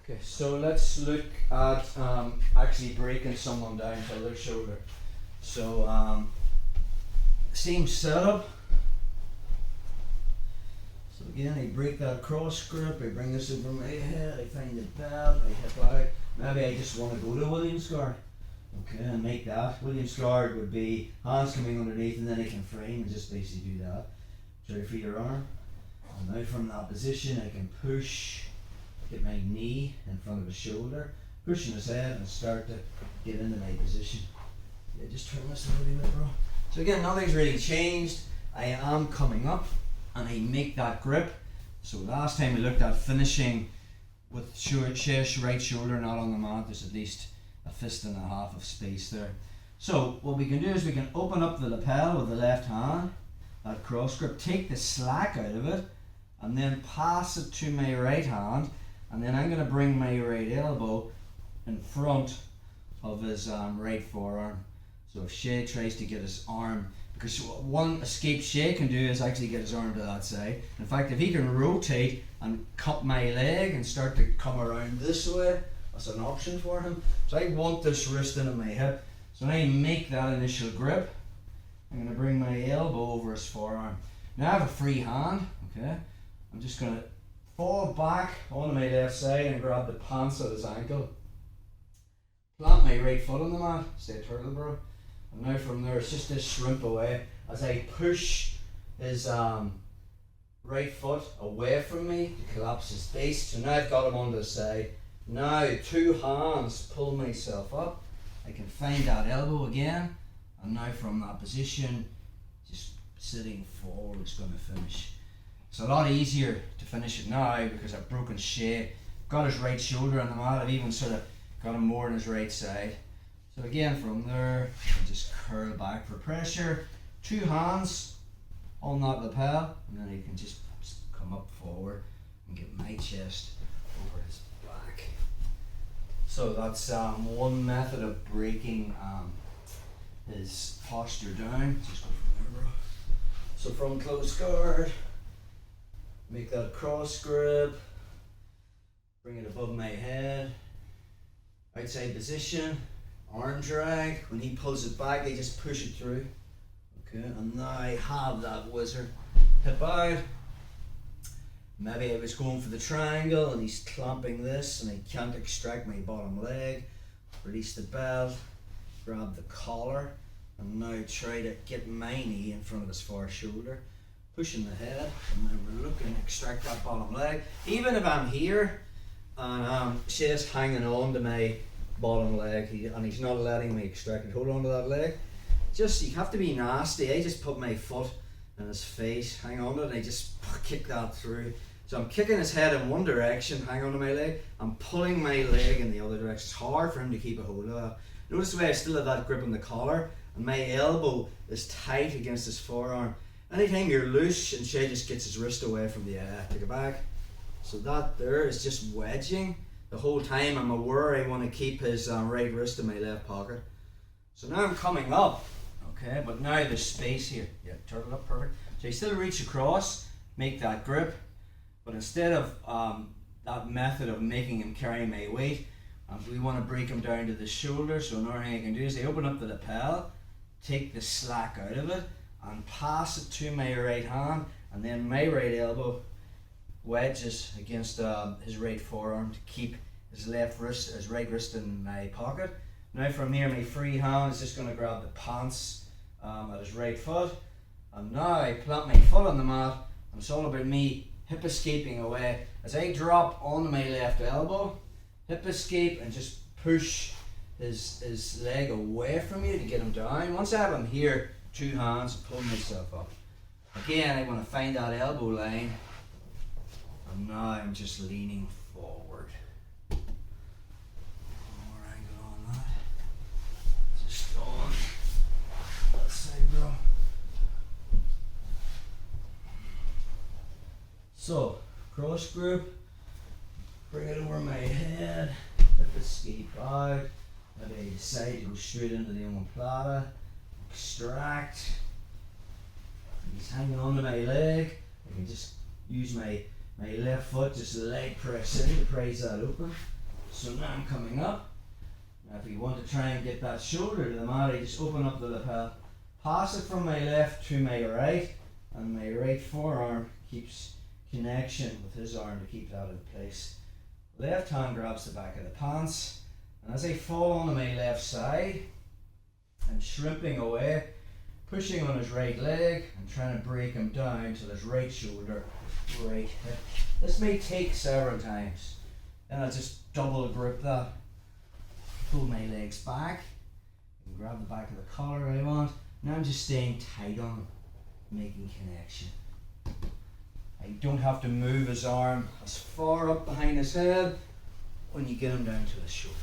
Okay, so let's look at actually breaking someone down to their shoulder. So same setup. So again, I break that cross grip, I bring this over my head, I find the belt, I hip out. Maybe I just want to go to Williams guard. Okay, and make that. Williams guard would be hands coming underneath and then I can frame and just basically do that. Try to free your arm. And now from that position I can push, get my knee in front of his shoulder, pushing his head and start to get into my position. Yeah, just turn this a little bit, bro. So again, nothing's really changed. I am coming up and I make that grip. So last time we looked at finishing with Shay's right shoulder not on the mat. There's at least a fist and a half of space there. So what we can do is we can open up the lapel with the left hand, that cross grip, take the slack out of it and then pass it to my right hand, and then I'm going to bring my right elbow in front of his right forearm. So if Shay tries to get his arm, because one escape Shay can do is actually get his arm to that side. In fact, if he can rotate and cut my leg and start to come around this way, that's an option for him. So I want this wrist into my hip. So when I make that initial grip, I'm going to bring my elbow over his forearm. Now I have a free hand, okay? I'm just going to fall back onto my left side and grab the pants of his ankle. Plant my right foot on the mat, stay turtle, bro. And now from there, it's just this shrimp away as I push his right foot away from me to collapse his base. So now I've got him on the side. Now two hands pull myself up. I can find that elbow again. And now from that position, just sitting forward is going to finish. It's a lot easier to finish it now because I've broken Shay. Got his right shoulder on the mat. I've even sort of got him more on his right side. So again, from there, I just curl back for pressure. Two hands on that lapel, and then I can just come up forward and get my chest over his back. So that's one method of breaking his posture down. Just go from there, bro. So from close guard, make that cross grip, bring it above my head, outside position. Arm drag, when he pulls it back, I just push it through. Okay, and now I have that wizard. Hip out. Maybe I was going for the triangle and he's clamping this and I can't extract my bottom leg. Release the belt, grab the collar, and now try to get my knee in front of his far shoulder. Pushing the head, and then we're looking to extract that bottom leg. Even if I'm here and Shay's hanging on to my bottom leg and he's not letting me extract it, hold on to that leg. Just, you have to be nasty. I just put my foot in his face, hang on to it, and I just kick that through. So I'm kicking his head in one direction, hang on to my leg, I'm pulling my leg in the other direction. It's hard for him to keep a hold of that. Notice the way I still have that grip on the collar and my elbow is tight against his forearm. Anytime you're loose and Shay just gets his wrist away from the take it back. So that there is just wedging. The whole time I'm aware I want to keep his right wrist in my left pocket. So now I'm coming up, okay, but now there's space here. Yeah, turtle up, perfect. So you still reach across, make that grip, but instead of that method of making him carry my weight, we want to break him down to the shoulder. So another thing I can do is I open up the lapel, take the slack out of it, and pass it to my right hand, and then my right elbow wedges against his right forearm to keep his right wrist in my pocket. Now from here, my free hand is just going to grab the pants at his right foot, and now I plant my foot on the mat, and it's all about me hip escaping away. As I drop onto my left elbow, hip escape and just push his leg away from me to get him down. Once I have him here, two hands, pull myself up. Again, I want to find that elbow line. And now I'm just leaning forward. More angle on that. Just on that side, bro. So, cross grip, bring it over my head, hip escape out. Maybe I decide to go straight into the Omoplata, extract. He's hanging onto my leg. I can just use my my left foot, just leg press in to prise that open. So now I'm coming up. Now if you want to try and get that shoulder to the mat, I just open up the lapel, pass it from my left to my right, and my right forearm keeps connection with his arm to keep that in place. Left hand grabs the back of the pants, and as I fall onto my left side, I'm shrimping away, pushing on his right leg and trying to break him down to his right shoulder, right hip. This may take several times. Then I'll just double grip that, pull my legs back, and grab the back of the collar I want. Now I'm just staying tight on him, making connection. I don't have to move his arm as far up behind his head when you get him down to his shoulder.